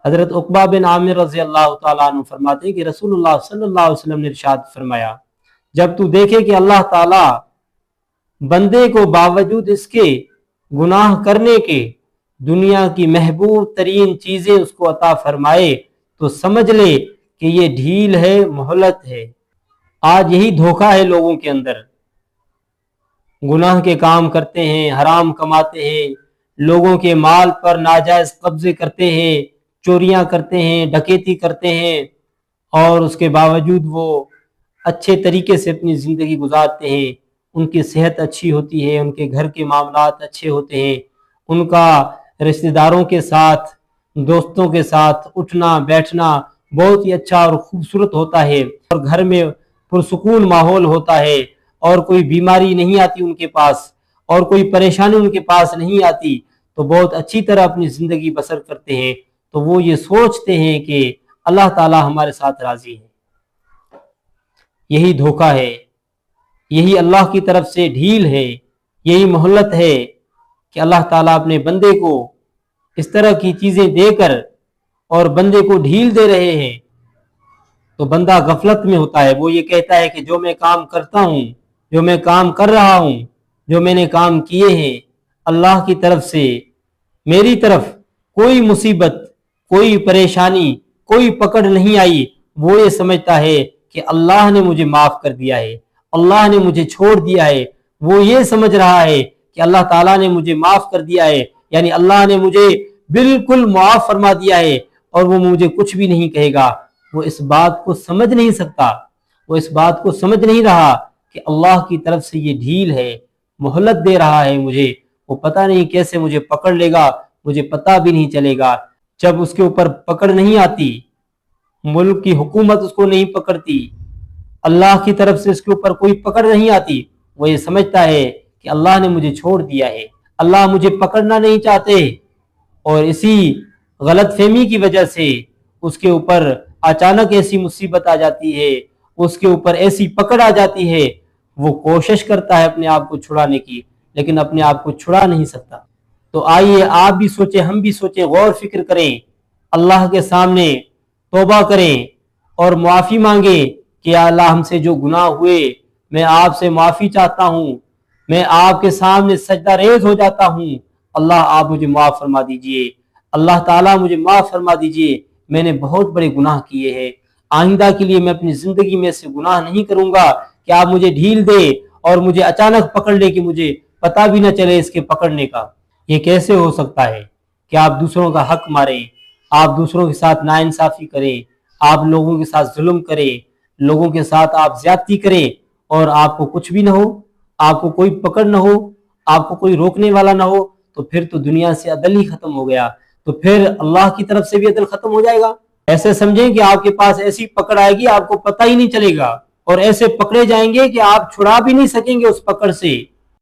حضرت عقبہ بن عامر رضی اللہ تعالیٰ عنہ فرماتے ہیں کہ رسول اللہ صلی اللہ علیہ وسلم نے ارشاد فرمایا، جب تو دیکھے کہ اللہ تعالیٰ بندے کو باوجود اس کے گناہ کرنے کے دنیا کی محبوب ترین چیزیں اس کو عطا فرمائے تو سمجھ لے کہ یہ ڈھیل ہے، مہلت ہے۔ آج یہی دھوکہ ہے لوگوں کے اندر، گناہ کے کام کرتے ہیں، حرام کماتے ہیں، لوگوں کے مال پر ناجائز قبضے کرتے ہیں، چوریاں کرتے ہیں، ڈکیتی کرتے ہیں، اور اس کے باوجود وہ اچھے طریقے سے اپنی زندگی گزارتے ہیں، ان کی صحت اچھی ہوتی ہے، ان کے گھر کے معاملات اچھے ہوتے ہیں، ان کا رشتہ داروں کے ساتھ، دوستوں کے ساتھ اٹھنا بیٹھنا بہت ہی اچھا اور خوبصورت ہوتا ہے، اور گھر میں پرسکون ماحول ہوتا ہے، اور کوئی بیماری نہیں آتی ان کے پاس، اور کوئی پریشانی ان کے پاس نہیں آتی، تو بہت اچھی طرح اپنی زندگی بسر کرتے ہیں۔ تو وہ یہ سوچتے ہیں کہ اللہ تعالیٰ ہمارے ساتھ راضی ہے۔ یہی دھوکہ ہے، یہی اللہ کی طرف سے ڈھیل ہے، یہی مہلت ہے کہ اللہ تعالیٰ اپنے بندے کو اس طرح کی چیزیں دے کر اور بندے کو ڈھیل دے رہے ہیں، تو بندہ غفلت میں ہوتا ہے۔ وہ یہ کہتا ہے کہ جو میں کام کرتا ہوں، جو میں کام کر رہا ہوں، جو میں نے کام کیے ہیں، اللہ کی طرف سے میری طرف کوئی مصیبت، کوئی پریشانی، کوئی پکڑ نہیں آئی۔ وہ یہ سمجھتا ہے کہ اللہ نے مجھے معاف کر دیا ہے، اللہ نے مجھے چھوڑ دیا ہے۔ وہ یہ سمجھ رہا ہے کہ اللہ تعالیٰ نے مجھے معاف کر دیا ہے، یعنی اللہ نے مجھے بالکل معاف فرما دیا ہے اور وہ مجھے کچھ بھی نہیں کہے گا۔ وہ اس بات کو سمجھ نہیں سکتا، وہ اس بات کو سمجھ نہیں رہا کہ اللہ کی طرف سے یہ ڈھیل ہے، مہلت دے رہا ہے مجھے۔ وہ پتہ نہیں کیسے مجھے پکڑ لے گا، مجھے پتہ بھی نہیں چلے گا۔ جب اس کے اوپر پکڑ نہیں آتی، ملک کی حکومت اس کو نہیں پکڑتی، اللہ کی طرف سے اس کے اوپر کوئی پکڑ نہیں آتی، وہ یہ سمجھتا ہے کہ اللہ نے مجھے چھوڑ دیا ہے، اللہ مجھے پکڑنا نہیں چاہتے، اور اسی غلط فہمی کی وجہ سے اس کے اوپر اچانک ایسی مصیبت آ جاتی ہے، اس کے اوپر ایسی پکڑ آ جاتی ہے، وہ کوشش کرتا ہے اپنے آپ کو چھڑانے کی، لیکن اپنے آپ کو چھڑا نہیں سکتا۔ تو آئیے آپ بھی سوچیں، ہم بھی سوچیں، غور فکر کریں، اللہ کے سامنے توبہ کریں اور معافی مانگیں کہ یا اللہ ہم سے جو گناہ ہوئے میں آپ سے معافی چاہتا ہوں، میں آپ کے سامنے سجدہ ریز ہو جاتا ہوں، اللہ آپ مجھے معاف فرما دیجئے، اللہ تعالیٰ مجھے معاف فرما دیجئے، میں نے بہت بڑے گناہ کیے ہیں، آئندہ کے لیے میں اپنی زندگی میں سے گناہ نہیں کروں گا کہ آپ مجھے ڈھیل دے اور مجھے اچانک پکڑ لے کہ مجھے پتہ بھی نہ چلے اس کے پکڑنے کا۔ یہ کیسے ہو سکتا ہے کہ آپ دوسروں کا حق ماریں، آپ دوسروں کے ساتھ ناانصافی کریں، آپ لوگوں کے ساتھ ظلم کریں، لوگوں کے ساتھ آپ زیادتی کریں، اور آپ کو کچھ بھی نہ ہو، آپ کو کوئی پکڑ نہ ہو، آپ کو کوئی روکنے والا نہ ہو؟ تو پھر تو دنیا سے عدل ہی ختم ہو گیا، تو پھر اللہ کی طرف سے بھی عدل ختم ہو جائے گا۔ ایسے سمجھیں کہ آپ کے پاس ایسی پکڑ آئے گی آپ کو پتہ ہی نہیں چلے گا، اور ایسے پکڑے جائیں گے کہ آپ چھڑا بھی نہیں سکیں گے اس پکڑ سے۔